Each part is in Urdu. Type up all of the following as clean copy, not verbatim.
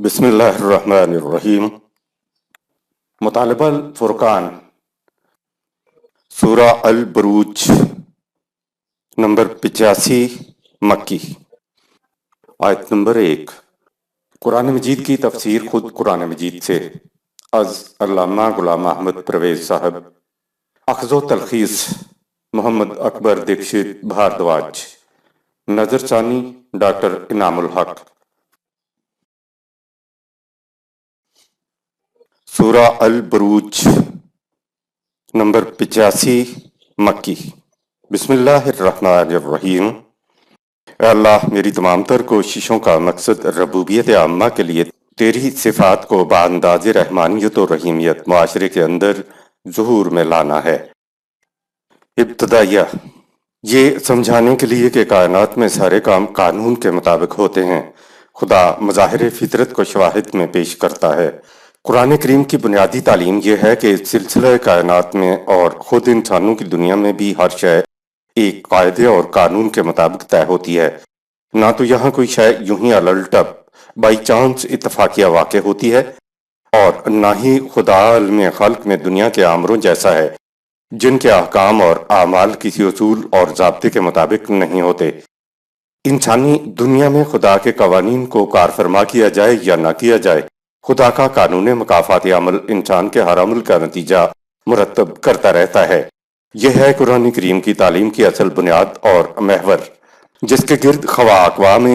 بسم اللہ الرحمن الرحیم۔ مطالبہ الفرقان، سورہ البروج، نمبر 85، مکی۔ آیت نمبر 1۔ قرآن مجید کی تفسیر خود قرآن مجید سے، از علامہ غلام احمد پرویز صاحب۔ اخذ و تلخیص محمد اکبر دکشت بھاردواج۔ نظر ثانی ڈاکٹر انعام الحق۔ سورہ البروج، نمبر 85، مکی۔ بسم اللہ الرحمن الرحیم۔ اے اللہ، میری تمام تر کوششوں کا مقصد ربوبیت عامہ کے لیے تیری صفات کو بانداز رحمانیت و رحیمیت معاشرے کے اندر ظہور میں لانا ہے۔ ابتدائیہ، یہ سمجھانے کے لیے کہ کائنات میں سارے کام قانون کے مطابق ہوتے ہیں، خدا مظاہر فطرت کو شواہد میں پیش کرتا ہے۔ قرآن کریم کی بنیادی تعلیم یہ ہے کہ سلسلہ کائنات میں اور خود انسانوں کی دنیا میں بھی ہر شے ایک قاعدے اور قانون کے مطابق طے ہوتی ہے۔ نہ تو یہاں کوئی شے یوں ہی الٹپ بائی چانس اتفاقیہ واقع ہوتی ہے، اور نہ ہی خدا عالم خلق میں دنیا کے آمروں جیسا ہے جن کے احکام اور اعمال کسی اصول اور ضابطے کے مطابق نہیں ہوتے۔ انسانی دنیا میں خدا کے قوانین کو کار فرما کیا جائے یا نہ کیا جائے، خدا کا قانون مکافات عمل انسان کے ہر عمل کا نتیجہ مرتب کرتا رہتا ہے۔ یہ ہے قرآن کریم کی تعلیم کی اصل بنیاد اور محور، جس کے گرد خواہ اقوام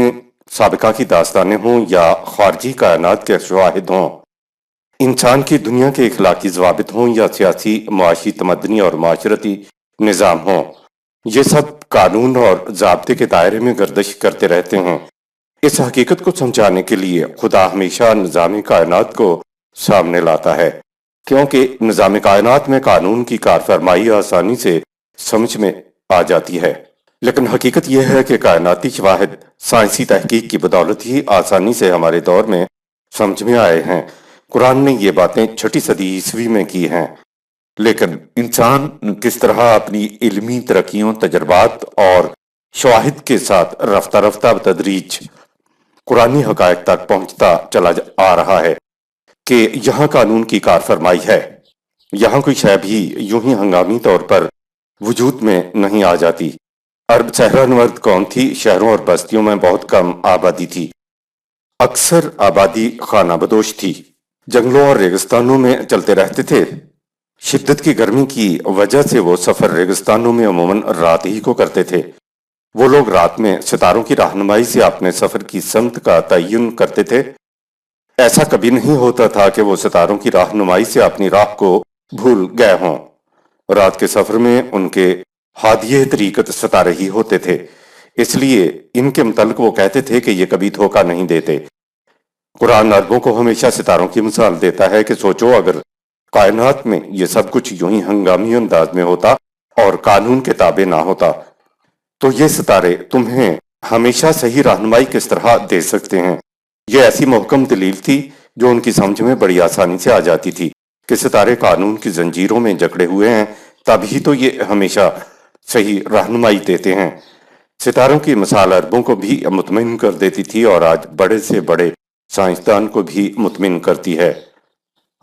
سابقہ کی داستانیں ہوں یا خارجی کائنات کے شواہد ہوں، انسان کی دنیا کے اخلاقی ضوابط ہوں یا سیاسی، معاشی، تمدنی اور معاشرتی نظام ہوں، یہ سب قانون اور ضابطے کے دائرے میں گردش کرتے رہتے ہیں۔ اس حقیقت کو سمجھانے کے لیے خدا ہمیشہ نظام کائنات کو سامنے لاتا ہے، کیونکہ نظام کائنات میں قانون کی کار فرمائی آسانی سے سمجھ میں آ جاتی ہے، لیکن حقیقت یہ ہے کہ کائناتی شواہد سائنسی تحقیق کی بدولت ہی آسانی سے ہمارے دور میں سمجھ میں آئے ہیں۔ قرآن نے یہ باتیں 6 صدی عیسوی میں کی ہیں، لیکن انسان کس طرح اپنی علمی ترقیوں، تجربات اور شواہد کے ساتھ رفتہ رفتہ بتدریج قرآنی حقائق تک پہنچتا چلا آ رہا ہے کہ یہاں قانون کی کار فرمائی ہے۔ یہاں کوئی شے بھی یوں ہی ہنگامی طور پر وجود میں نہیں آ جاتی۔ عرب صحرا نورد قوم تھی، شہروں اور بستیوں میں بہت کم آبادی تھی، اکثر آبادی خانہ بدوش تھی، جنگلوں اور ریگستانوں میں چلتے رہتے تھے۔ شدت کی گرمی کی وجہ سے وہ سفر ریگستانوں میں عموماً رات ہی کو کرتے تھے۔ وہ لوگ رات میں ستاروں کی رہنمائی سے اپنے سفر کی سمت کا تعین کرتے تھے۔ ایسا کبھی نہیں ہوتا تھا کہ وہ ستاروں کی رہنمائی سے اپنی راہ کو بھول گئے ہوں۔ رات کے سفر میں ان کے ہادیہ طریقت ستارے ہی ہوتے تھے، اس لیے ان کے متعلق وہ کہتے تھے کہ یہ کبھی دھوکہ نہیں دیتے۔ قرآن عربوں کو ہمیشہ ستاروں کی مثال دیتا ہے کہ سوچو اگر کائنات میں یہ سب کچھ یوں ہی ہنگامی انداز میں ہوتا اور قانون کے تابع نہ ہوتا، تو یہ ستارے تمہیں ہمیشہ صحیح رہنمائی کس طرح دے سکتے ہیں۔ یہ ایسی محکم دلیل تھی جو ان کی سمجھ میں بڑی آسانی سے آ جاتی تھی کہ ستارے قانون کی زنجیروں میں جکڑے ہوئے ہیں، تب ہی تو یہ ہمیشہ صحیح رہنمائی دیتے ہیں۔ ستاروں کی مثال عربوں کو بھی مطمئن کر دیتی تھی اور آج بڑے سے بڑے سائنسدان کو بھی مطمئن کرتی ہے۔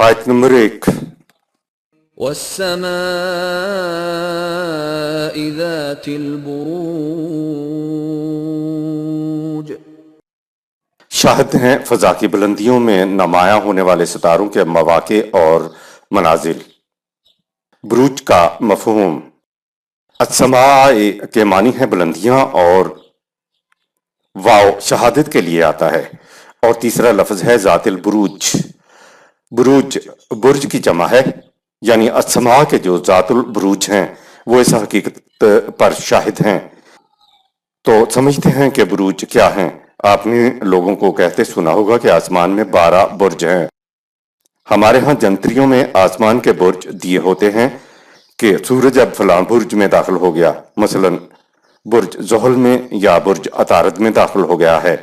آیت نمبر 1۔ والسماء ذات البروج۔ شاہد ہیں فضا کی بلندیوں میں نمایاں ہونے والے ستاروں کے مواقع اور منازل۔ بروج کا مفہوم السماء کے معنی ہے بلندیاں، اور واو شہادت کے لیے آتا ہے، اور تیسرا لفظ ہے ذات البروج۔ بروج برج کی جمع ہے، یعنی السماء کے جو ذات البروج ہیں وہ اس حقیقت پر شاہد ہیں۔ تو سمجھتے ہیں کہ بروج کیا ہیں۔ آپ نے لوگوں کو کہتے سنا ہوگا کہ آسمان میں 12 برج ہیں۔ ہمارے ہاں جنتریوں میں آسمان کے برج دیے ہوتے ہیں کہ سورج اب فلاں برج میں داخل ہو گیا، مثلا برج زحل میں یا برج عطارد میں داخل ہو گیا ہے۔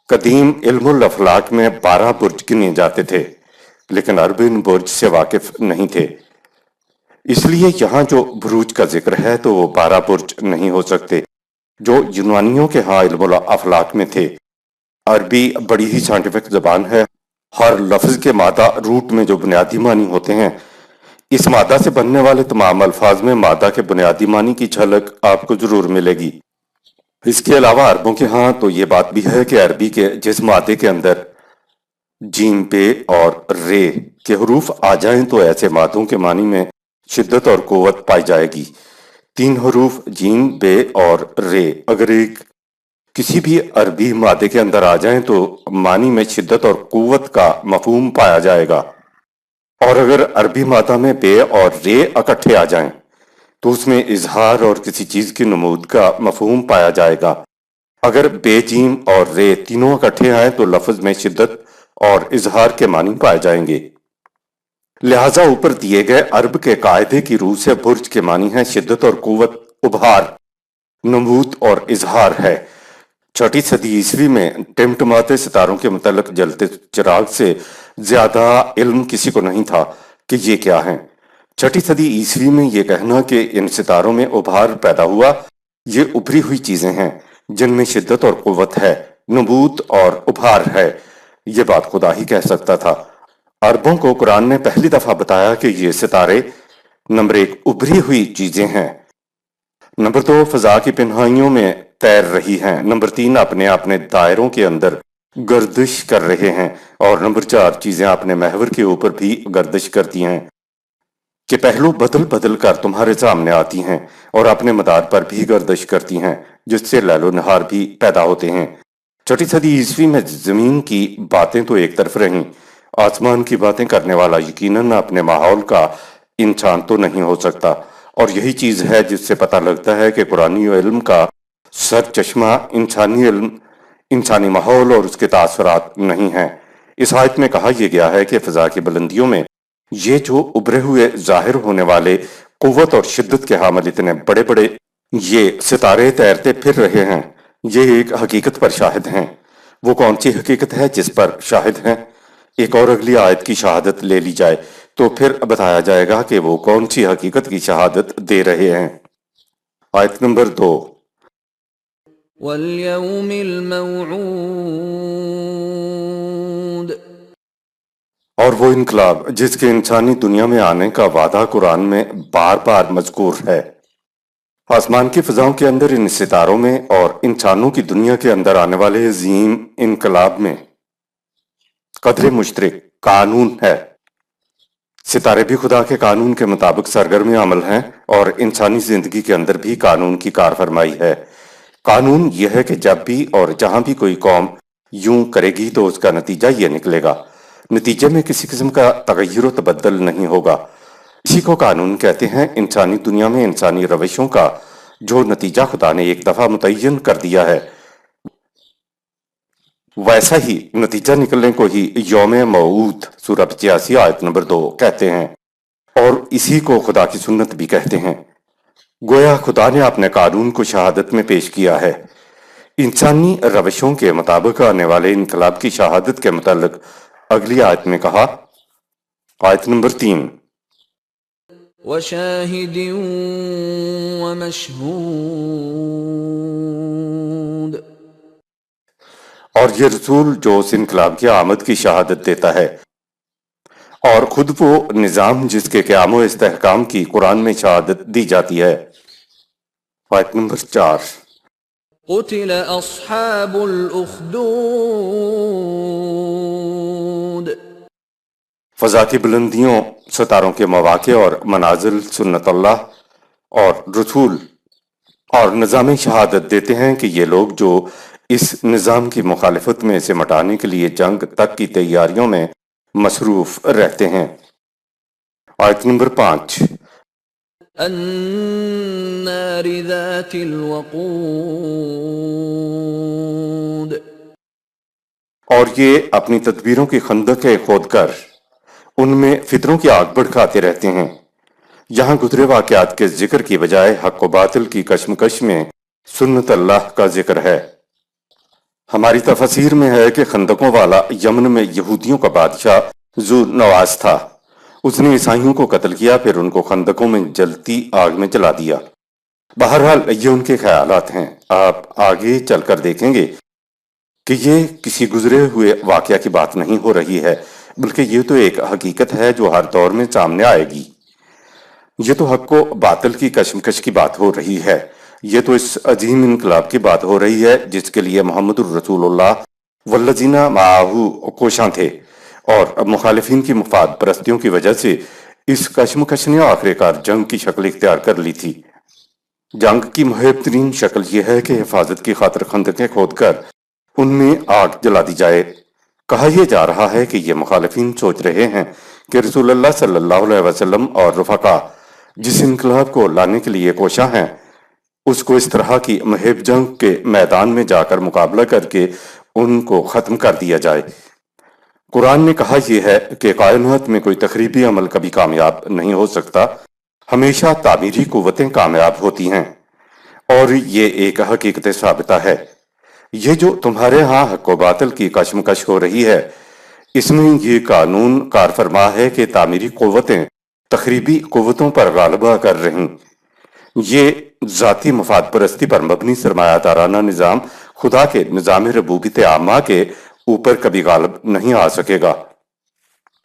قدیم علم الافلاک میں 12 برج گنے جاتے تھے، لیکن عرب ان برج سے واقف نہیں تھے، اس لیے یہاں جو بروج کا ذکر ہے تو وہ 12 برج نہیں ہو سکتے جو یونانیوں کے ہاں علم الافلاک میں تھے۔ عربی بڑی ہی سائنٹیفک زبان ہے۔ ہر لفظ کے مادہ روٹ میں جو بنیادی معنی ہوتے ہیں، اس مادہ سے بننے والے تمام الفاظ میں مادہ کے بنیادی معنی کی جھلک آپ کو ضرور ملے گی۔ اس کے علاوہ عربوں کے ہاں تو یہ بات بھی ہے کہ عربی کے جس مادے کے اندر جیم پے اور رے کے حروف آ جائیں تو ایسے مادوں کے معنی میں شدت اور قوت پائی جائے گی۔ 3 حروف جیم بے اور رے اگر ایک کسی بھی عربی مادے کے اندر آ جائیں تو معنی میں شدت اور قوت کا مفہوم پایا جائے گا، اور اگر عربی مادہ میں بے اور رے اکٹھے آ جائیں تو اس میں اظہار اور کسی چیز کی نمود کا مفہوم پایا جائے گا۔ اگر بے جیم اور رے تینوں اکٹھے آئیں تو لفظ میں شدت اور اظہار کے معنی پائے جائیں گے۔ لہٰذا اوپر دیے گئے عرب کے قاعدے کی روح سے برج کے معنی ہے شدت اور قوت، ابھار، نمود اور اظہار ہے۔ 6 صدی عیسوی میں ٹمٹماتے ستاروں کے متعلق جلتے چراغ سے زیادہ علم کسی کو نہیں تھا کہ یہ کیا ہیں۔ 6 صدی عیسوی میں یہ کہنا کہ ان ستاروں میں ابھار پیدا ہوا، یہ ابھری ہوئی چیزیں ہیں جن میں شدت اور قوت ہے، نبوت اور ابھار ہے، یہ بات خدا ہی کہہ سکتا تھا۔ عربوں کو قرآن نے پہلی دفعہ بتایا کہ یہ ستارے نمبر 1 ابھری ہوئی چیزیں ہیں، نمبر 2 فضا کی پنہائیوں میں تیر رہی ہیں، نمبر 3 اپنے دائروں کے اندر گردش کر رہے ہیں، اور نمبر 4 چیزیں اپنے محور کے اوپر بھی گردش کرتی ہیں کہ پہلو بدل بدل کر تمہارے سامنے آتی ہیں اور اپنے مدار پر بھی گردش کرتی ہیں، جس سے لیل و نہار بھی پیدا ہوتے ہیں۔ 6 صدی عیسوی میں زمین کی باتیں تو ایک طرف رہیں، آسمان کی باتیں کرنے والا یقیناً اپنے ماحول کا انسان تو نہیں ہو سکتا، اور یہی چیز ہے جس سے پتہ لگتا ہے کہ قرآنی علم کا سر چشمہ انسانی علم، انسانی ماحول اور اس کے تاثرات نہیں ہیں۔ اس آیت میں کہا یہ گیا ہے کہ فضا کی بلندیوں میں یہ جو ابھرے ہوئے ظاہر ہونے والے قوت اور شدت کے حامل اتنے بڑے بڑے یہ ستارے تیرتے پھر رہے ہیں، یہ ایک حقیقت پر شاہد ہیں۔ وہ کون سی حقیقت ہے جس پر شاہد ہیں؟ ایک اور اگلی آیت کی شہادت لے لی جائے تو پھر بتایا جائے گا کہ وہ کون سی حقیقت کی شہادت دے رہے ہیں۔ آیت نمبر 2۔ واليوم الموعود، اور وہ انقلاب جس کے انسانی دنیا میں آنے کا وعدہ قرآن میں بار بار مذکور ہے۔ آسمان کی فضاؤں کے اندر ان ستاروں میں اور انسانوں کی دنیا کے اندر آنے والے عظیم انقلاب میں قدر مشترک قانون ہے۔ ستارے بھی خدا کے قانون کے مطابق سرگرم عمل ہیں، اور انسانی زندگی کے اندر بھی قانون کی کار فرمائی ہے۔ قانون یہ ہے کہ جب بھی اور جہاں بھی کوئی قوم یوں کرے گی تو اس کا نتیجہ یہ نکلے گا، نتیجے میں کسی قسم کا تغیر و تبدل نہیں ہوگا۔ اسی کو قانون کہتے ہیں۔ انسانی دنیا میں انسانی روشوں کا جو نتیجہ خدا نے ایک دفعہ متعین کر دیا ہے، ویسا ہی نتیجہ نکلنے کو ہی یوم موعود سورہ 85 آیت نمبر 2 کہتے ہیں، اور اسی کو خدا کی سنت بھی کہتے ہیں۔ گویا خدا نے اپنے قانون کو شہادت میں پیش کیا ہے۔ انسانی روشوں کے مطابق آنے والے انقلاب کی شہادت کے متعلق اگلی آیت میں کہا، آیت نمبر 3، وشاهد ومشهود، اور یہ رسول جو اس انقلاب کی آمد کی شہادت دیتا ہے، اور خود وہ نظام جس کے قیام و استحکام کی قرآن میں شہادت دی جاتی ہے۔ آیت نمبر 4، قتل اصحاب الاخدود، فضا کی بلندیوں، ستاروں کے مواقع اور منازل، سنت اللہ اور رسول اور نظام شہادت دیتے ہیں کہ یہ لوگ جو اس نظام کی مخالفت میں اسے مٹانے کے لیے جنگ تک کی تیاریوں میں مصروف رہتے ہیں۔ آیت نمبر 5، النار ذات الوقود، اور یہ اپنی تدبیروں کی خندقیں کھود کر ان میں فتنوں کی آگ بھڑکاتے رہتے ہیں۔ یہاں گزرے واقعات کے ذکر کی بجائے حق و باطل کی کشمکش میں سنت اللہ کا ذکر ہے۔ ہماری تفسیر میں ہے کہ خندقوں والا یمن میں یہودیوں کا بادشاہ ذو نواس تھا۔ اس نے عیسائیوں کو قتل کیا، پھر ان کو خندقوں میں جلتی آگ میں جلا دیا۔ بہرحال یہ ان کے خیالات ہیں، آپ آگے چل کر دیکھیں گے کہ یہ کسی گزرے ہوئے واقعہ کی بات نہیں ہو رہی ہے، بلکہ یہ تو ایک حقیقت ہے جو ہر دور میں سامنے آئے گی۔ یہ تو حق و باطل کی کشمکش کی بات ہو رہی ہے، یہ تو اس عظیم انقلاب کی بات ہو رہی ہے جس کے لیے محمد الرسول اللہ والذین معہ کوشاں تھے، اور مخالفین کی مفاد پرستیوں کی وجہ سے اس کشمکش نے آخر کار جنگ کی شکل اختیار کر لی تھی۔ جنگ کی محب ترین شکل یہ ہے کہ حفاظت کی خاطر خندقیں کھود کر ان میں آگ جلا دی جائے۔ کہا یہ جا رہا ہے کہ یہ مخالفین سوچ رہے ہیں کہ رسول اللہ صلی اللہ علیہ وسلم اور رفقا جس انقلاب کو لانے کے لیے کوشاں ہیں، اس کو اس طرح کی محب جنگ کے میدان میں جا کر مقابلہ کر کے ان کو ختم کر دیا جائے۔ قرآن نے کہا یہ ہے کہ کائنات میں کوئی تخریبی عمل کبھی کامیاب نہیں ہو سکتا، ہمیشہ تعمیری قوتیں کامیاب ہوتی ہیں، اور یہ ایک حقیقت ثابتہ ہے۔ یہ جو تمہارے ہاں حق و باطل کی کشمکش ہو رہی ہے، اس میں یہ قانون کار فرما ہے کہ تعمیری قوتیں تخریبی قوتوں پر غالبہ کر رہیں۔ یہ ذاتی مفاد پرستی پر مبنی سرمایہ دارانہ نظام خدا کے نظام ربوبیت عامہ کے اوپر کبھی غالب نہیں آ سکے گا،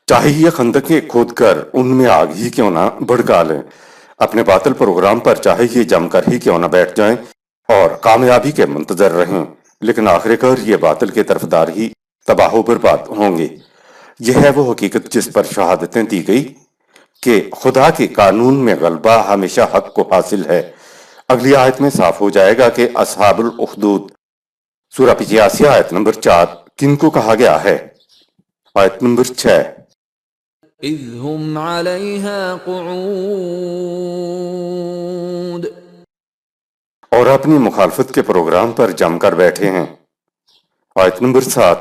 چاہے یہ خندقیں کھود کر ان میں آگ ہی کیوں نہ بھڑکا لیں، اپنے باطل پروگرام پر چاہے یہ جم کر ہی کیوں نہ بیٹھ جائیں اور کامیابی کے منتظر رہیں، لیکن آخر کار یہ باطل کے طرفدار ہی تباہ و برباد ہوں گے۔ یہ ہے وہ حقیقت جس پر شہادتیں دی گئی کہ خدا کے قانون میں غلبہ ہمیشہ حق کو حاصل ہے۔ اگلی آیت میں صاف ہو جائے گا کہ اصحاب الاخدود سورہ 85 آیت نمبر 4 کن کو کہا گیا ہے۔ آیت نمبر 6، إذ هم عليها قعود اور اپنی مخالفت کے پروگرام پر جم کر بیٹھے ہیں۔ آیت نمبر 7،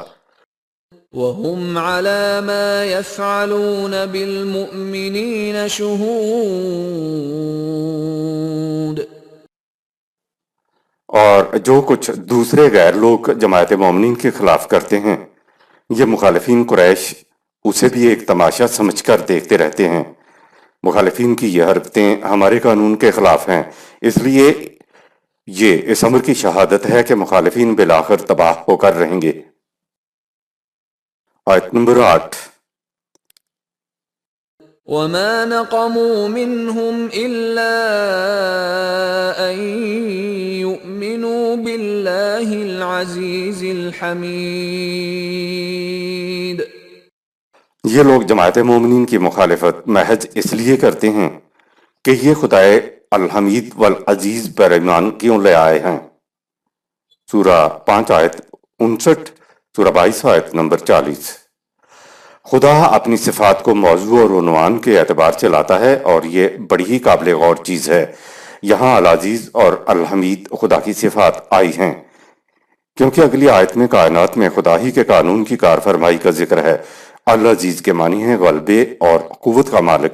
وهم على ما يفعلون بالمؤمنين شهود اور جو کچھ دوسرے غیر لوگ جماعت مومنین کے خلاف کرتے ہیں، یہ مخالفین قریش اسے بھی ایک تماشا سمجھ کر دیکھتے رہتے ہیں۔ مخالفین کی یہ حرکتیں ہمارے قانون کے خلاف ہیں، اس لیے یہ اس امر کی شہادت ہے کہ مخالفین بالآخر تباہ ہو کر رہیں گے۔ آیت نمبر 8، وما نقموا منهم إلا أن يؤمنوا بالله العزيز الحميد یہ لوگ جماعت مومنین کی مخالفت محض اس لیے کرتے ہیں کہ یہ خدائے الحمید والعزیز پر ایمان کیوں لے آئے ہیں۔ سورہ 5 آیت 59، سورہ 22 آیت نمبر 40۔ خدا اپنی صفات کو موضوع اور عنوان کے اعتبار سے لاتا ہے، اور یہ بڑی ہی قابل غور چیز ہے۔ یہاں العزیز اور الحمید خدا کی صفات آئی ہیں، کیونکہ اگلی آیت میں کائنات میں خدا ہی کے قانون کی کار فرمائی کا ذکر ہے۔ العزیز کے معنی ہے غلبے اور قوت کا مالک۔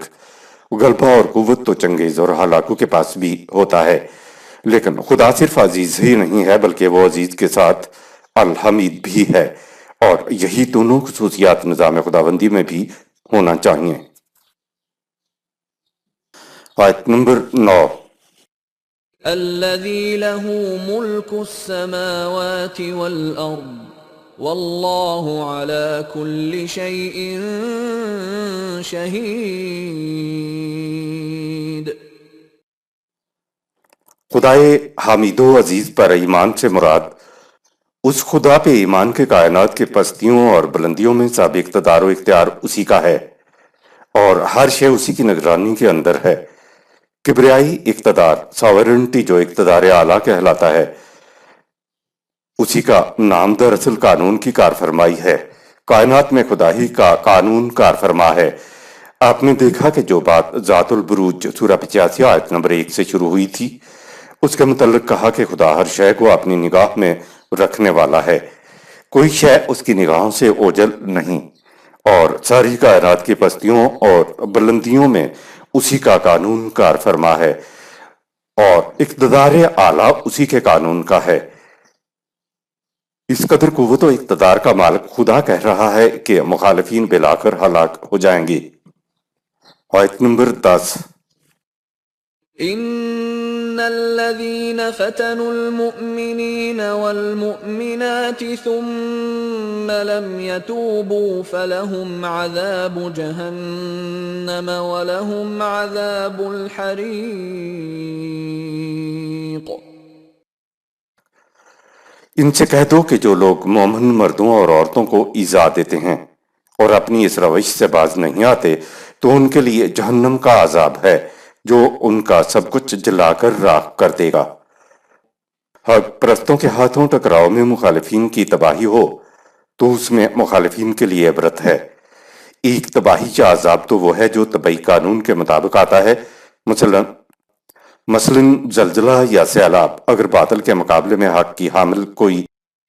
غلبہ اور قوت تو چنگیز اور ہلاکو کے پاس بھی ہوتا ہے، لیکن خدا صرف عزیز ہی نہیں ہے بلکہ وہ عزیز کے ساتھ الحمید بھی ہے، اور یہی دونوں خصوصیات نظام خداوندی میں بھی ہونا چاہیے۔ آیت نمبر 9، الذي له ملك السماوات والأرض والله على كل شيء شهيد خدائے حمید و عزیز پر ایمان سے مراد اس خدا پہ ایمان کے کائنات کے پستیوں اور بلندیوں میں سب اقتدار و اختیار اسی کا ہے، اور ہر شے اسی کی نگرانی کے اندر ہے۔ کبریائی اقتدار، ساورنٹی، جو اقتدار اعلیٰ کہلاتا ہے، اسی کا نام دراصل قانون کی کار فرمائی ہے۔ کائنات میں خدا ہی کا قانون کار فرما ہے۔ آپ نے دیکھا کہ جو بات ذات البروج سورہ 85 آیت نمبر 1 سے شروع ہوئی تھی، اس کے متعلق کہا کہ خدا ہر شے کو اپنی نگاہ میں رکھنے والا ہے، کوئی شے اس کی نگاہوں سے اوجل نہیں، اور ساری کائنات کی پستیوں اور بلندیوں میں اسی کا قانون کار فرما ہے، اور اقتدار اعلیٰ اسی کے قانون کا ہے۔ اس قدر قوت و اقتدار کا مالک خدا کہہ رہا ہے کہ مخالفین بالآخر ہلاک ہو جائیں گے۔ آیت نمبر 10، إن الذين فتنوا المؤمنين والمؤمنات ثم لم يتوبوا فلهم عذاب جهنم ولهم عذاب الحريق۔ ان سے کہہ دو کہ جو لوگ مومن مردوں اور عورتوں کو ایذا دیتے ہیں اور اپنی اس روش سے باز نہیں آتے تو ان کے لیے جہنم کا عذاب ہے جو ان کا سب کچھ جلا کر راکھ کر دے گا۔ حق پرستوں کے ہاتھوں ٹکراؤ میں مخالفین کی تباہی ہو تو اس میں مخالفین کے لیے عبرت ہے۔ ایک تباہی کا عذاب تو وہ ہے جو طبعی قانون کے مطابق آتا ہے، مثلاً زلزلہ یا سیلاب۔ اگر باطل کے مقابلے میں حق کی حامل کوئی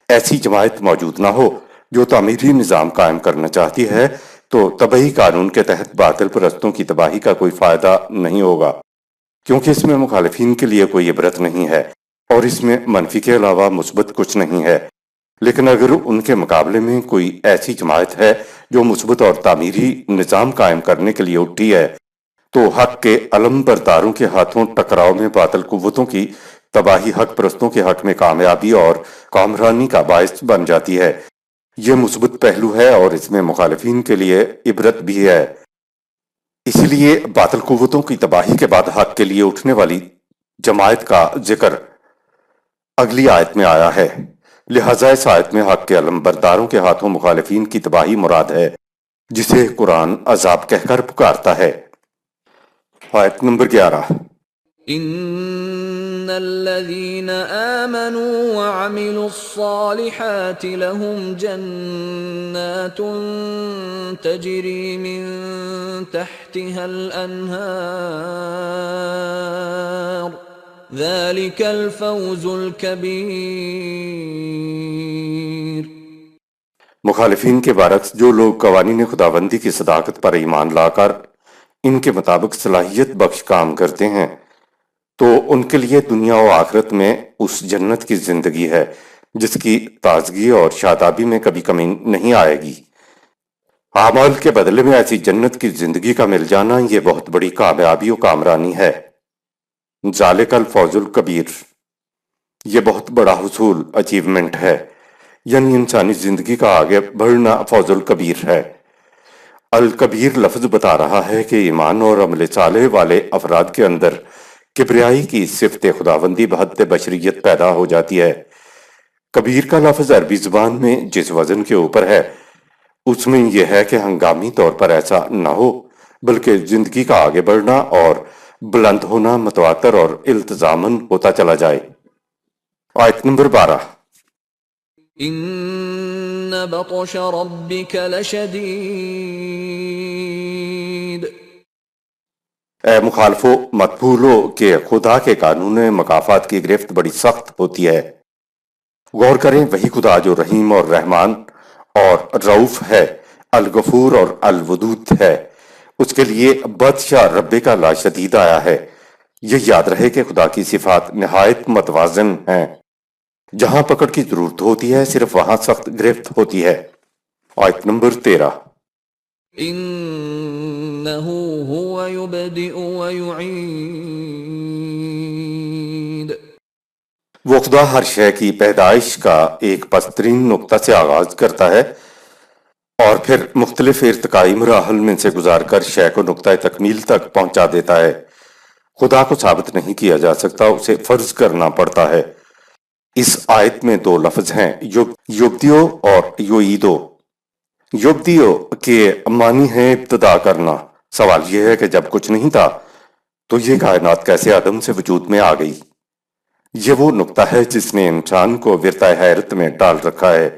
ایسی جماعت موجود نہ ہو جو تعمیری نظام قائم کرنا چاہتی ہے تو طبعی قانون کے تحت باطل پرستوں کی تباہی کا کوئی فائدہ نہیں ہوگا، کیونکہ اس میں مخالفین کے لیے کوئی عبرت نہیں ہے اور اس میں منفی کے علاوہ مثبت کچھ نہیں ہے۔ لیکن اگر ان کے مقابلے میں کوئی ایسی جماعت ہے جو مثبت اور تعمیری نظام قائم کرنے کے لیے اٹھی ہے تو حق کے علم برداروں کے ہاتھوں ٹکراؤ میں باطل قوتوں کی تباہی حق پرستوں کے حق میں کامیابی اور کامرانی کا باعث بن جاتی ہے۔ یہ مثبت پہلو ہے اور اس میں مخالفین کے لیے عبرت بھی ہے۔ اسی لیے باطل قوتوں کی تباہی کے بعد حق کے لیے اٹھنے والی جماعت کا ذکر اگلی آیت میں آیا ہے، لہٰذا اس آیت میں حق کے علم برداروں کے ہاتھوں مخالفین کی تباہی مراد ہے، جسے قرآن عذاب کہہ کر پکارتا ہے۔ آیت نمبر 11۔ ان الذين آمنوا وعملوا الصالحات لهم جنات تجري من تحتها الأنهار ذلك الفوز الكبير۔ مخالفین کے برعکس جو لوگ قوانین خداوندی کی صداقت پر ایمان لا کر ان کے مطابق صلاحیت بخش کام کرتے ہیں تو ان کے لیے دنیا و آخرت میں اس جنت کی زندگی ہے جس کی تازگی اور شادابی میں کبھی کمی نہیں آئے گی۔ اعمال کے بدلے میں ایسی جنت کی زندگی کا مل جانا یہ بہت بڑی کامیابی و کامرانی ہے۔ ذالک الفوز الکبیر، یہ بہت بڑا حصول، اچیومنٹ ہے، یعنی انسانی زندگی کا آگے بڑھنا فوز الکبیر ہے۔ الکبیر لفظ بتا رہا ہے کہ ایمان اور عمل صالح والے افراد کے اندر کبریائی کی صفت خداوندی بحد بشریت پیدا ہو جاتی ہے۔ کبیر کا لفظ عربی زبان میں جس وزن کے اوپر ہے اس میں یہ ہے کہ ہنگامی طور پر ایسا نہ ہو بلکہ زندگی کا آگے بڑھنا اور بلند ہونا متواتر اور التزاماً ہوتا چلا جائے۔ آیت نمبر 12۔ ان بطش ربک لشدید۔ اے مخالفو مت بھولو کہ خدا کے قانون مکافات کی گرفت بڑی سخت ہوتی ہے۔ غور کریں، وہی خدا جو رحیم اور رحمان اور رؤوف ہے، الغفور اور الودود ہے، اس کے لیے بطش رب کا لا شدید آیا ہے۔ یہ یاد رہے کہ خدا کی صفات نہایت متوازن ہیں، جہاں پکڑ کی ضرورت ہوتی ہے صرف وہاں سخت گرفت ہوتی ہے۔ آیت نمبر 13۔ انه هو يبدئ ويعيد۔ وہ خدا ہر شے کی پیدائش کا ایک پسترین نقطہ سے آغاز کرتا ہے اور پھر مختلف ارتقائی مراحل میں سے گزار کر شے کو نقطہ تکمیل تک پہنچا دیتا ہے۔ خدا کو ثابت نہیں کیا جا سکتا، اسے فرض کرنا پڑتا ہے۔ اس آیت میں دو لفظ ہیں، یبدیو اور یعیدو۔ یبدیو کے معنی ہے ابتدا کرنا۔ سوال یہ ہے کہ جب کچھ نہیں تھا تو یہ کائنات کیسے عدم سے وجود میں آ گئی؟ یہ وہ نقطہ ہے جس نے انسان کو ورطۂ حیرت میں ڈال رکھا ہے۔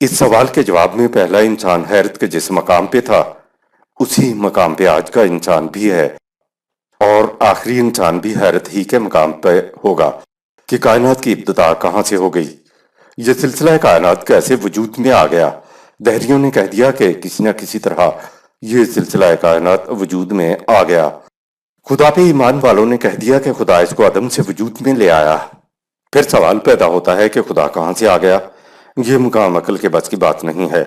اس سوال کے جواب میں پہلا انسان حیرت کے جس مقام پہ تھا اسی مقام پہ آج کا انسان بھی ہے، اور آخری انسان بھی حیرت ہی کے مقام پہ ہوگا کہ کائنات کی ابتدا کہاں سے ہو گئی، یہ سلسلہ کائنات کیسے وجود میں آ گیا۔ دہریوں نے کہہ دیا کہ کسی نہ کسی طرح یہ سلسلہ کائنات وجود میں آ گیا۔ خدا پہ ایمان والوں نے کہہ دیا کہ خدا اس کو عدم سے وجود میں لے آیا۔ پھر سوال پیدا ہوتا ہے کہ خدا کہاں سے آ گیا؟ یہ مقام عقل کے بس کی بات نہیں ہے،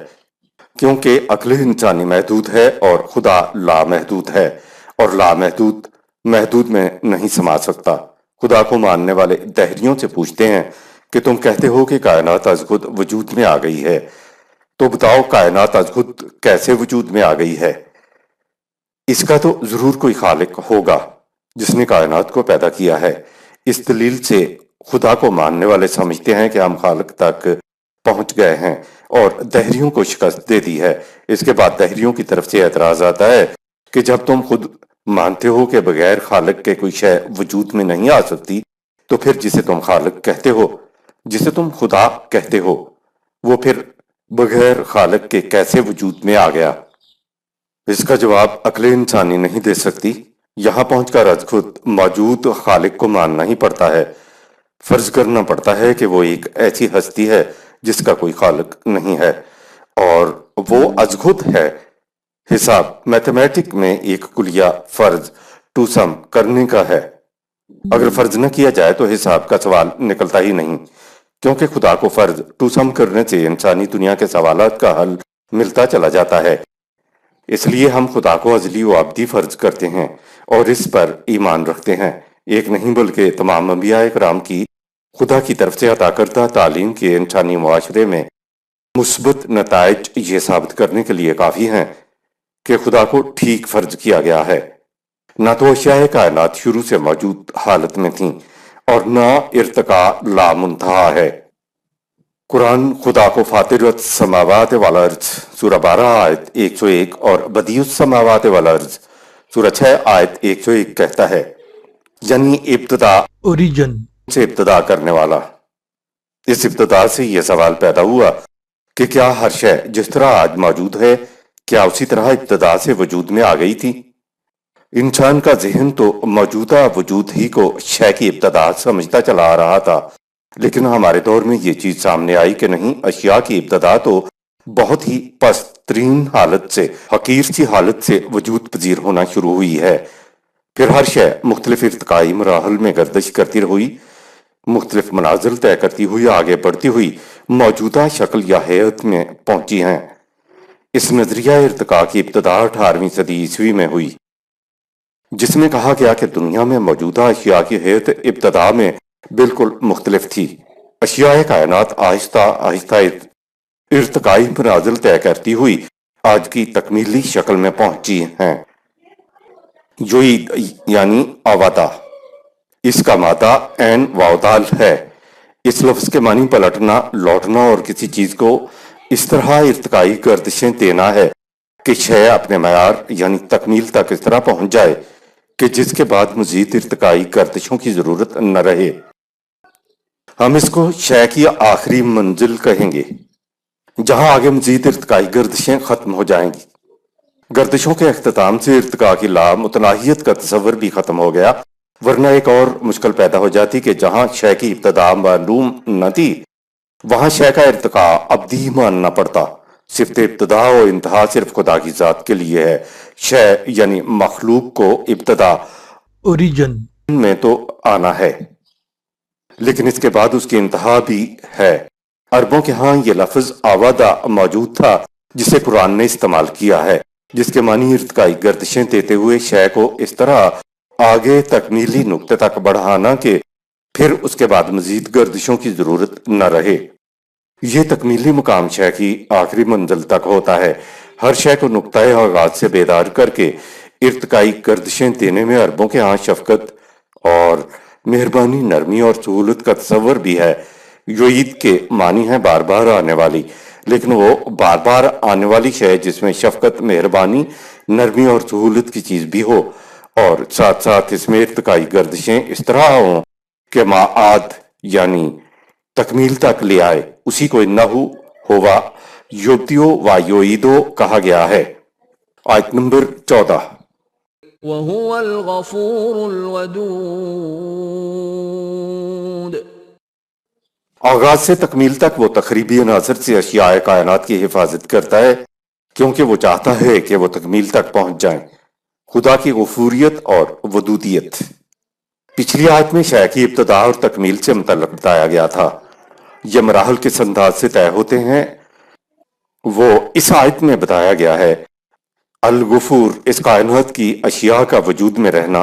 کیونکہ عقل انسانی محدود ہے اور خدا لامحدود ہے، اور لامحدود محدود میں نہیں سما سکتا۔ خدا کو ماننے والے دہریوں سے پوچھتے ہیں کہ تم کہتے ہو کہ کائنات از خود وجود میں آ گئی ہے، تو بتاؤ کائنات از خود کیسے وجود میں آ گئی ہے؟ اس کا تو ضرور کوئی خالق ہوگا جس نے کائنات کو پیدا کیا ہے۔ اس دلیل سے خدا کو ماننے والے سمجھتے ہیں کہ ہم خالق تک پہنچ گئے ہیں اور دہریوں کو شکست دے دی ہے۔ اس کے بعد دہریوں کی طرف سے اعتراض آتا ہے کہ جب تم خود مانتے ہو کہ بغیر خالق کے کوئی شے وجود میں نہیں آ سکتی، تو پھر جسے تم خالق کہتے ہو، جسے تم خدا کہتے ہو، وہ پھر بغیر خالق کے کیسے وجود میں آ گیا؟ اس کا جواب عقل انسانی نہیں دے سکتی۔ یہاں پہنچ کر از خود موجود خالق کو ماننا ہی پڑتا ہے، فرض کرنا پڑتا ہے کہ وہ ایک ایسی ہستی ہے جس کا کوئی خالق نہیں ہے اور وہ از خود ہے۔ حساب میتھمیٹک میں ایک کلیہ فرض ٹو سم کرنے کا ہے۔ اگر فرض نہ کیا جائے تو حساب کا سوال نکلتا ہی نہیں، کیونکہ خدا کو فرض ٹو سم کرنے سے انسانی دنیا کے سوالات کا حل ملتا چلا جاتا ہے۔ اس لیے ہم خدا کو ازلی و ابدی فرض کرتے ہیں اور اس پر ایمان رکھتے ہیں۔ ایک نہیں بلکہ تمام انبیاء کرام کی خدا کی طرف سے عطا کردہ تعلیم کے انسانی معاشرے میں مثبت نتائج یہ ثابت کرنے کے لیے کافی ہیں کہ خدا کو ٹھیک فرض کیا گیا ہے۔ نہ تو اشیاء کائنات شروع سے موجود حالت میں تھیں اور نہ ارتقاء لا منتہا ہے۔ قرآن خدا کو فاطر السماوات والارض سورہ 12 آیت 101 اور بدیع السماوات والارض سورہ 6 آیت 101 کہتا ہے، یعنی ابتدا اوریجن سے ابتدا کرنے والا۔ اس ابتدا سے یہ سوال پیدا ہوا کہ کیا ہر شے جس طرح آج موجود ہے کیا اسی طرح ابتدا سے وجود میں آ گئی تھی؟ انسان کا ذہن تو موجودہ وجود ہی کو شے کی ابتدا سمجھتا چلا آ رہا تھا، لیکن ہمارے دور میں یہ چیز سامنے آئی کہ نہیں، اشیاء کی ابتدا تو بہت ہی پست ترین حالت سے، حقیر سی حالت سے وجود پذیر ہونا شروع ہوئی ہے۔ پھر ہر شے مختلف ارتقائی مراحل میں گردش کرتی ہوئی، مختلف منازل طے کرتی ہوئی آگے بڑھتی ہوئی موجودہ شکل یا ہیئت میں پہنچی ہیں۔ اس نظریہ ارتقاء کی ابتدا 18ویں صدی عیسوی میں ہوئی، جس میں کہا گیا کہ دنیا میں موجودہ اشیاء کی ہیئت ابتدا میں بالکل مختلف تھی۔ اشیاء کائنات آہستہ آہستہ ارتقائی منازل طے کرتی ہوئی آج کی تکمیلی شکل میں پہنچی ہیں۔ یوید یعنی آوادہ، اس کا مادہ عین واودال ہے۔ اس لفظ کے معنی پلٹنا، لوٹنا اور کسی چیز کو اس طرح ارتقائی گردشیں دینا ہے کہ شے اپنے معیار یعنی تکمیل تک اس طرح پہنچ جائے کہ جس کے بعد مزید ارتقائی گردشوں کی ضرورت نہ رہے۔ ہم اس کو شے کی آخری منزل کہیں گے، جہاں آگے مزید ارتقائی گردشیں ختم ہو جائیں گی۔ گردشوں کے اختتام سے ارتقاء کی لامتناہیت کا تصور بھی ختم ہو گیا، ورنہ ایک اور مشکل پیدا ہو جاتی کہ جہاں شے کی ابتدا معلوم نہ تھی وہاں شے کا ارتقاء ابدی ماننا پڑتا۔ صفت ابتدا و انتہا صرف خدا کی ذات کے لیے ہے۔ شے یعنی مخلوق کو ابتدا اوریجن میں تو آنا ہے، لیکن اس کے بعد اس کی انتہا بھی ہے۔ عربوں کے ہاں یہ لفظ آوادہ موجود تھا جسے قرآن نے استعمال کیا ہے، جس کے معنی ارتقائی گردشیں دیتے ہوئے شے کو اس طرح آگے تکمیلی نقطے تک بڑھانا کہ پھر اس کے بعد مزید گردشوں کی ضرورت نہ رہے۔ یہ تکمیلی مقام شے کی آخری منزل تک ہوتا ہے۔ ہر شے کو نقطۂ آغاز سے بیدار کر کے ارتقائی گردشیں دینے میں عربوں کے ہاں شفقت اور مہربانی، نرمی اور سہولت کا تصور بھی ہے۔ یعید کے معنی ہے بار بار آنے والی، لیکن وہ بار بار آنے والی شے جس میں شفقت، مہربانی، نرمی اور سہولت کی چیز بھی ہو، اور ساتھ ساتھ اس میں ارتقائی گردشیں اس طرح ہوں کہ معاد یعنی تکمیل تک لے آئے۔ اسی کو انہو ہوا یبدیو و یعیدو کہا گیا ہے۔ آیت نمبر 14۔ وهو الغفور الودود آغاز سے تکمیل تک وہ تخریبی عناصر سے اشیاء کائنات کی حفاظت کرتا ہے، کیونکہ وہ چاہتا ہے کہ وہ تکمیل تک پہنچ جائیں۔ خدا کی غفوریت اور ودودیت پچھلی آیت میں شے کی ابتدا اور تکمیل سے متعلق بتایا گیا تھا۔ یہ مراحل کس انداز سے طے ہوتے ہیں وہ اس آیت میں بتایا گیا ہے۔ الغفور، اس کائنات کی اشیاء کا وجود میں رہنا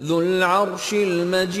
ذُو الْعَرْشِ الْمَجِيدُ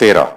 13।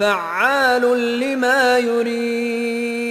فَعَّالٌ لِمَا يُرِيدُ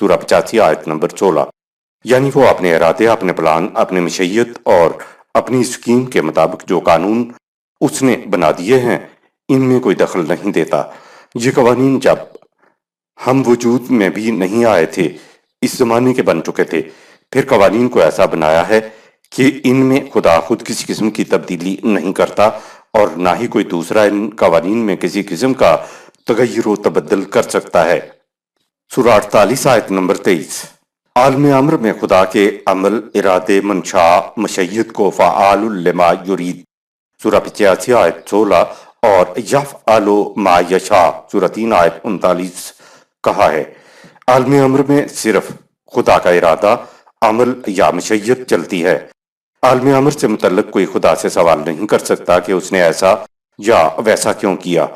سورہ 85 آیت نمبر 16۔ یعنی وہ اپنے ارادے، اپنے پلان، اپنی مشیت اور اپنی اسکیم کے مطابق جو قانون اس نے بنا دیے ہیں ان میں کوئی دخل نہیں دیتا۔ یہ قوانین جب ہم وجود میں بھی نہیں آئے تھے اس زمانے کے بن چکے تھے، پھر قوانین کو ایسا بنایا ہے کہ ان میں خدا خود کسی قسم کی تبدیلی نہیں کرتا اور نہ ہی کوئی دوسرا ان قوانین میں کسی قسم کا تغیر و تبدل کر سکتا ہے۔ سورہ 48 آیت نمبر 23۔ عالم امر میں خدا کے عمل، ارادے، منشا، مشیت کو فعال لما یرید سورہ 85 آیت 16 اور یفعل ما یشاء سورہ 3 آیت 39 کہا ہے۔ عالم امر میں صرف خدا کا ارادہ، عمل یا مشیت چلتی ہے۔ عالم امر سے متعلق کوئی خدا سے سوال نہیں کر سکتا کہ اس نے ایسا یا ویسا کیوں کیا۔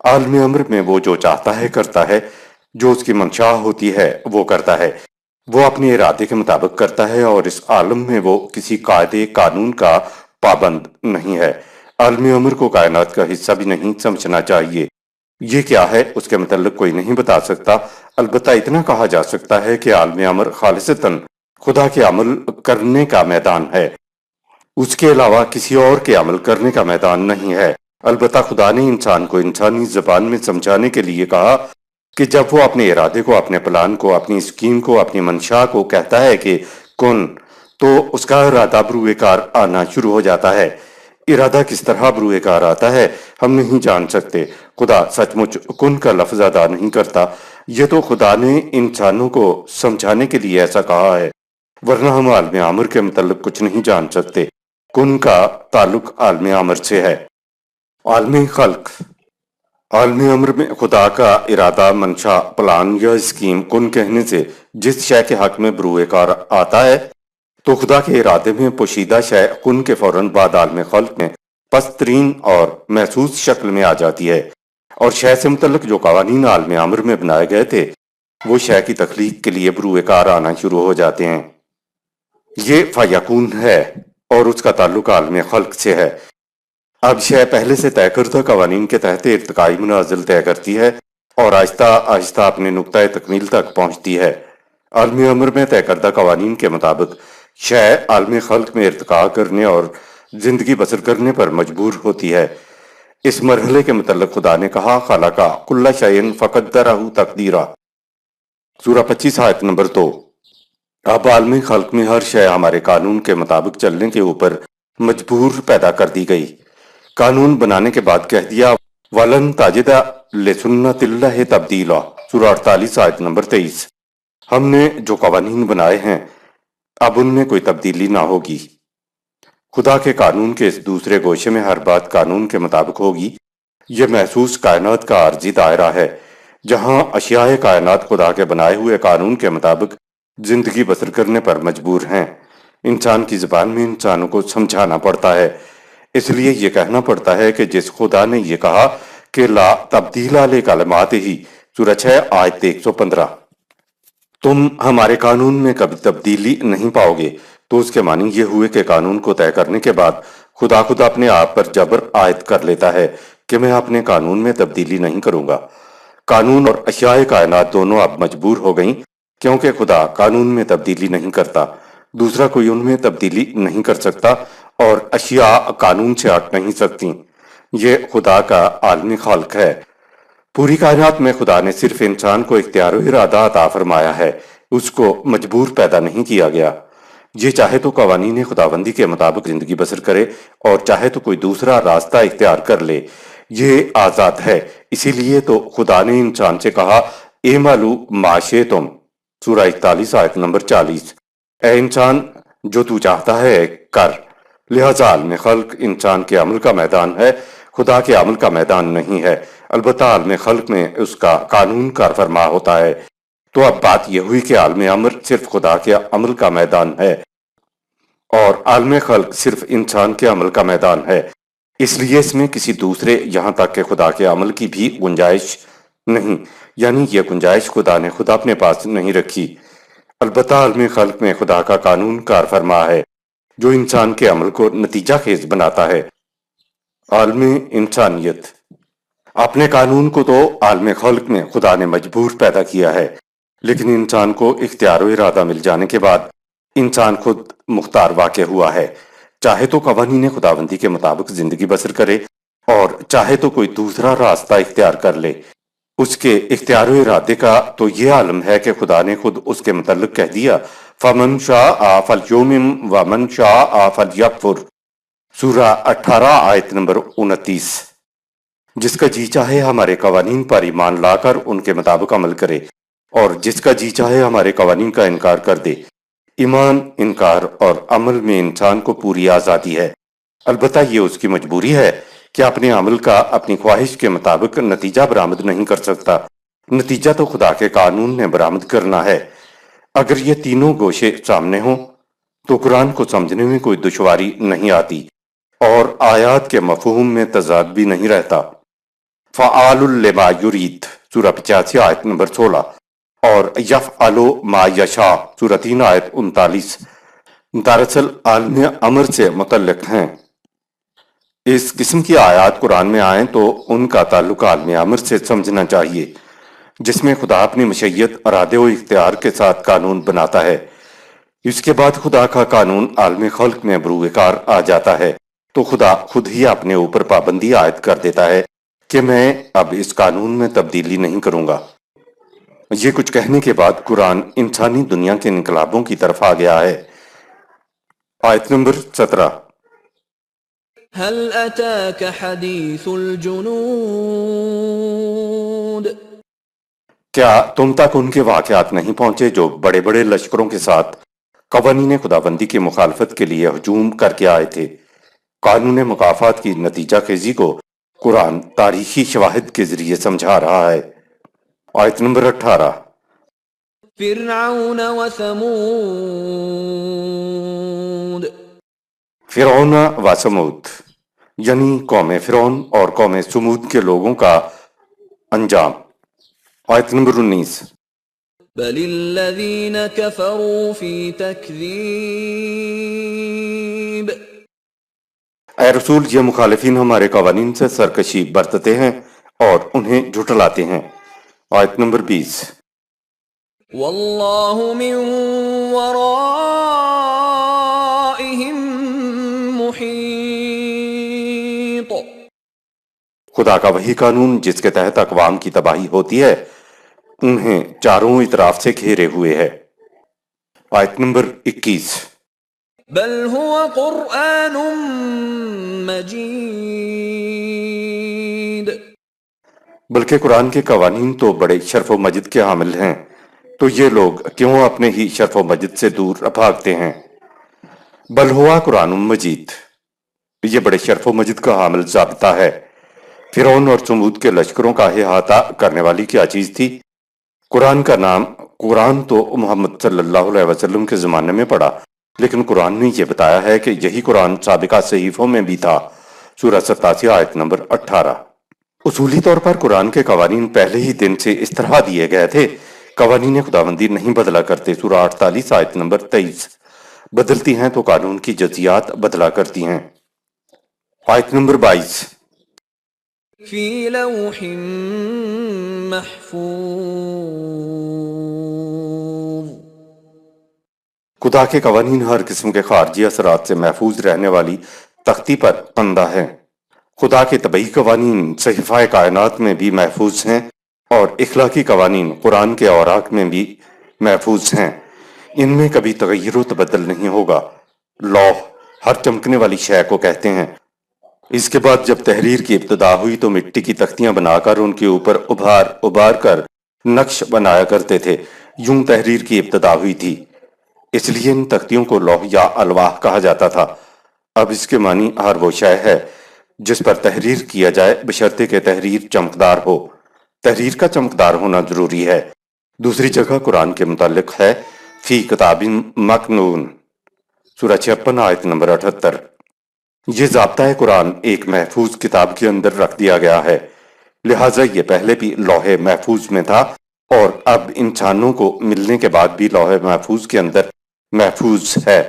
عالم امر میں وہ جو چاہتا ہے کرتا ہے، جو اس کی منشا ہوتی ہے وہ کرتا ہے، وہ اپنے ارادے کے مطابق کرتا ہے اور اس عالم میں وہ کسی قاعدے قانون کا پابند نہیں ہے۔ عالم امر کو کائنات کا حصہ بھی نہیں سمجھنا چاہیے۔ یہ کیا ہے اس کے متعلق کوئی نہیں بتا سکتا، البتہ اتنا کہا جا سکتا ہے کہ عالم امر خالصتاً خدا کے عمل کرنے کا میدان ہے، اس کے علاوہ کسی اور کے عمل کرنے کا میدان نہیں ہے۔ البتہ خدا نے انسان کو انسانی زبان میں سمجھانے کے لیے کہا کہ جب وہ اپنے ارادے کو، اپنے پلان کو، اپنی اسکیم کو، اپنی منشا کو کہتا ہے کہ کن، تو اس کا ارادہ بروئے کار آنا شروع ہو جاتا ہے۔ ارادہ کس طرح بروئے کار آتا ہے ہم نہیں جان سکتے۔ خدا سچ مچ کن کا لفظ ادا نہیں کرتا، یہ تو خدا نے انسانوں کو سمجھانے کے لیے ایسا کہا ہے، ورنہ ہم عالم امر کے متعلق کچھ نہیں جان سکتے۔ کن کا تعلق عالم امر سے ہے۔ عالم خلق، عالم امر میں خدا کا ارادہ، منشا، پلان یا اسکیم کن کہنے سے جس شے کے حق میں بروئے کار آتا ہے تو خدا کے ارادے میں پوشیدہ شے کن کے فوراً بعد عالم خلق میں پست ترین اور محسوس شکل میں آ جاتی ہے، اور شے سے متعلق جو قوانین عالم امر میں بنائے گئے تھے وہ شے کی تخلیق کے لیے بروئے کار آنا شروع ہو جاتے ہیں۔ یہ فیکون ہے اور اس کا تعلق عالم خلق سے ہے۔ اب شے پہلے سے طے کردہ قوانین کے تحت ارتقائی منازل طے کرتی ہے اور آہستہ آہستہ اپنے نقطۂ تکمیل تک پہنچتی ہے۔ عالم امر میں طے کردہ قوانین کے مطابق شے عالم خلق میں ارتقاء کرنے اور زندگی بسر کرنے پر مجبور ہوتی ہے۔ اس مرحلے کے متعلق خدا نے کہا خلق کل شیء فقدرہ تقدیرا سورہ 25 آیت نمبر 2۔ اب عالم خلق میں ہر شے ہمارے قانون کے مطابق چلنے کے اوپر مجبور پیدا کر دی گئی۔ قانون بنانے کے بعد کہہ دیا وَلَن تَجِدَ لِسُنَّتِ اللَّهِ تَبْدِيلًا سورہ 48 آیت نمبر 23۔ ہم نے جو قوانین بنائے ہیں اب ان میں کوئی تبدیلی نہ ہوگی۔ خدا کے قانون کے اس دوسرے گوشے میں ہر بات قانون کے مطابق ہوگی۔ یہ محسوس کائنات کا عارضی دائرہ ہے جہاں اشیاء کائنات خدا کے بنائے ہوئے قانون کے مطابق زندگی بسر کرنے پر مجبور ہیں۔ انسان کی زبان میں انسانوں کو سمجھانا پڑتا ہے، اس لیے یہ کہنا پڑتا ہے کہ جس خدا نے یہ کہا کہ لا تبدیل لکلماتہ سورہ 6 آیت 115، تم ہمارے قانون میں کبھی تبدیلی نہیں پاؤ گے، تو اس کے معنی یہ ہوئے کہ قانون کو طے کرنے کے بعد خدا خود اپنے آپ پر جبر عائد کر لیتا ہے کہ میں اپنے قانون میں تبدیلی نہیں کروں گا۔ قانون اور اشیاء کائنات دونوں اب مجبور ہو گئیں کیونکہ خدا قانون میں تبدیلی نہیں کرتا، دوسرا کوئی ان میں تبدیلی نہیں کر سکتا اور اشیاء قانون سے ہٹ نہیں سکتی۔ یہ خدا کا عالم خلق ہے۔ پوری کائنات میں خدا نے صرف انسان کو اختیار و ارادہ عطا فرمایا ہے، اس کو مجبور پیدا نہیں کیا گیا۔ یہ چاہے تو قوانین خداوندی کے مطابق زندگی بسر کرے اور چاہے تو کوئی دوسرا راستہ اختیار کر لے، یہ آزاد ہے۔ اسی لیے تو خدا نے انسان سے کہا اعملوا ما شئتم سورہ 41 آیت نمبر 40، اے انسان جو تو چاہتا ہے کر۔ لہذا عالم خلق انسان کے عمل کا میدان ہے، خدا کے عمل کا میدان نہیں ہے، البتہ عالم خلق میں اس کا قانون کار فرما ہوتا ہے۔ تو اب بات یہ ہوئی کہ عالم امر صرف خدا کے عمل کا میدان ہے اور عالم خلق صرف انسان کے عمل کا میدان ہے، اس لیے اس میں کسی دوسرے یہاں تک کہ خدا کے عمل کی بھی گنجائش نہیں، یعنی یہ گنجائش خدا نے خود اپنے پاس نہیں رکھی۔ البتہ عالم خلق میں خدا کا قانون کار فرما ہے جو انسان کے عمل کو نتیجہ خیز بناتا ہے۔ عالم انسانیت، اپنے قانون کو تو عالم خلق میں خدا نے مجبور پیدا کیا ہے، لیکن انسان کو اختیار و ارادہ مل جانے کے بعد انسان خود مختار واقع ہوا ہے، چاہے تو قوانین خداوندی کے مطابق زندگی بسر کرے اور چاہے تو کوئی دوسرا راستہ اختیار کر لے۔ اس کے اختیار و ارادے کا تو یہ عالم ہے کہ خدا نے خود اس کے متعلق کہہ دیا فَمَنْ شَاءَ فَلْيُؤْمِنْ وَمَنْ شَاءَ فَلْيَكْفُرْ، سورہ 18 آیت نمبر 29۔ جس کا جی چاہے ہمارے قوانین پر ایمان لا کر ان کے مطابق عمل کرے اور جس کا جی چاہے ہمارے قوانین کا انکار کر دے۔ ایمان، انکار اور عمل میں انسان کو پوری آزادی ہے، البتہ یہ اس کی مجبوری ہے کہ اپنے عمل کا اپنی خواہش کے مطابق نتیجہ برآمد نہیں کر سکتا۔ نتیجہ تو خدا کے قانون نے برآمد کرنا ہے۔ اگر یہ تینوں گوشے سامنے ہوں تو قرآن کو سمجھنے میں کوئی دشواری نہیں آتی اور آیات کے مفہوم میں تضاد بھی نہیں رہتا۔ فعال لما یرید، سورہ 85 آیت نمبر 16 اور یفعل ما یشاء، سورہ 3 آیت 39 دراصل عالم امر سے متعلق ہیں۔ اس قسم کی آیات قرآن میں آئیں تو ان کا تعلق عالم امر سے سمجھنا چاہیے، جس میں خدا اپنی مشیت، ارادے و اختیار کے ساتھ قانون بناتا ہے۔ اس کے بعد خدا کا قانون عالم خلق میں بروئے کار آ جاتا ہے تو خدا خود ہی اپنے اوپر پابندی عائد کر دیتا ہے کہ میں اب اس قانون میں تبدیلی نہیں کروں گا۔ یہ کچھ کہنے کے بعد قرآن انسانی دنیا کے انقلابوں کی طرف آ گیا ہے۔ آیت نمبر 17۔ هل أتاك حديث الجنود؟ کیا تم تک ان کے واقعات نہیں پہنچے جو بڑے بڑے لشکروں کے ساتھ قوانین خداوندی کی مخالفت کے لیے ہجوم کر کے آئے تھے؟ قانون مکافات کی نتیجہ خیزی کو قرآن تاریخی شواہد کے ذریعے سمجھا رہا ہے۔ آیت نمبر 18۔ فرعون وثمود، فرعون و سمود یعنی قوم فرعون اور قوم سمود کے لوگوں کا انجام۔ آیت نمبر 19۔ بل الذين كفروا في تكذيب، اے رسول، یہ مخالفین ہمارے قوانین سے سرکشی برتتے ہیں اور انہیں جھٹلاتے ہیں۔ آیت نمبر 20۔ والله من ورائهم محيط، خدا کا وہی قانون جس کے تحت اقوام کی تباہی ہوتی ہے انہیں چاروں اطراف سے گھیرے ہوئے ہے۔ آیت نمبر 21۔ بل هو قرآن مجید، بلکہ قرآن کے قوانین تو بڑے شرف و مجد کے حامل ہیں، تو یہ لوگ کیوں اپنے ہی شرف و مجد سے دور بھاگتے ہیں؟ بل ہوا قرآن مجید، یہ بڑے شرف و مجد کا حامل ضابطہ ہے۔ فرعون اور سمود کے لشکروں کا احاطہ کرنے والی کیا چیز تھی؟ قرآن کا نام قرآن تو محمد صلی اللہ علیہ وسلم کے زمانے میں پڑا، لیکن قرآن نے یہ بتایا ہے کہ یہی قرآن سابقہ صحیفوں میں بھی تھا، سورہ 87 آیت نمبر 18۔ اصولی طور پر قرآن کے قوانین پہلے ہی دن سے اس طرح دیے گئے تھے، قوانین خداوندی نہیں بدلا کرتے، سورہ 48 آیت نمبر 23۔ بدلتی ہیں تو قانون کی جزیات بدلا کرتی ہیں۔ آیت نمبر 22۔ فی لوح محفوظ، خدا کے قوانین ہر قسم کے خارجی اثرات سے محفوظ رہنے والی تختی پر پندہ ہیں۔ خدا کے طبعی قوانین صحیفہ کائنات میں بھی محفوظ ہیں اور اخلاقی قوانین قرآن کے اوراق میں بھی محفوظ ہیں، ان میں کبھی تغیر و تبدل نہیں ہوگا۔ لوح ہر چمکنے والی شے کو کہتے ہیں۔ اس کے بعد جب تحریر کی ابتدا ہوئی تو مٹی کی تختیاں بنا کر ان کے اوپر ابھار کر نقش بنایا کرتے تھے، یوں تحریر کی ابتدا ہوئی تھی، اس لیے ان تختیوں کو لوح یا الواح کہا جاتا تھا۔ اب اس کے معنی ہر وہ شے ہے جس پر تحریر کیا جائے بشرطے کہ تحریر چمکدار ہو۔ تحریر کا چمکدار ہونا ضروری ہے۔ دوسری جگہ قرآن کے متعلق ہے فی کتاب مکنون، سورہ 56 آیت نمبر 78۔ یہ ضابطہ قرآن ایک محفوظ کتاب کے اندر رکھ دیا گیا ہے، لہٰذا یہ پہلے بھی لوح محفوظ میں تھا اور اب انسانوں کو ملنے کے بعد بھی لوح محفوظ کے اندر محفوظ ہے۔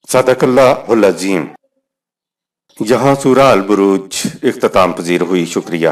صدق اللہ العظیم۔ یہاں سورہ البروج اختتام پذیر ہوئی۔ شکریہ۔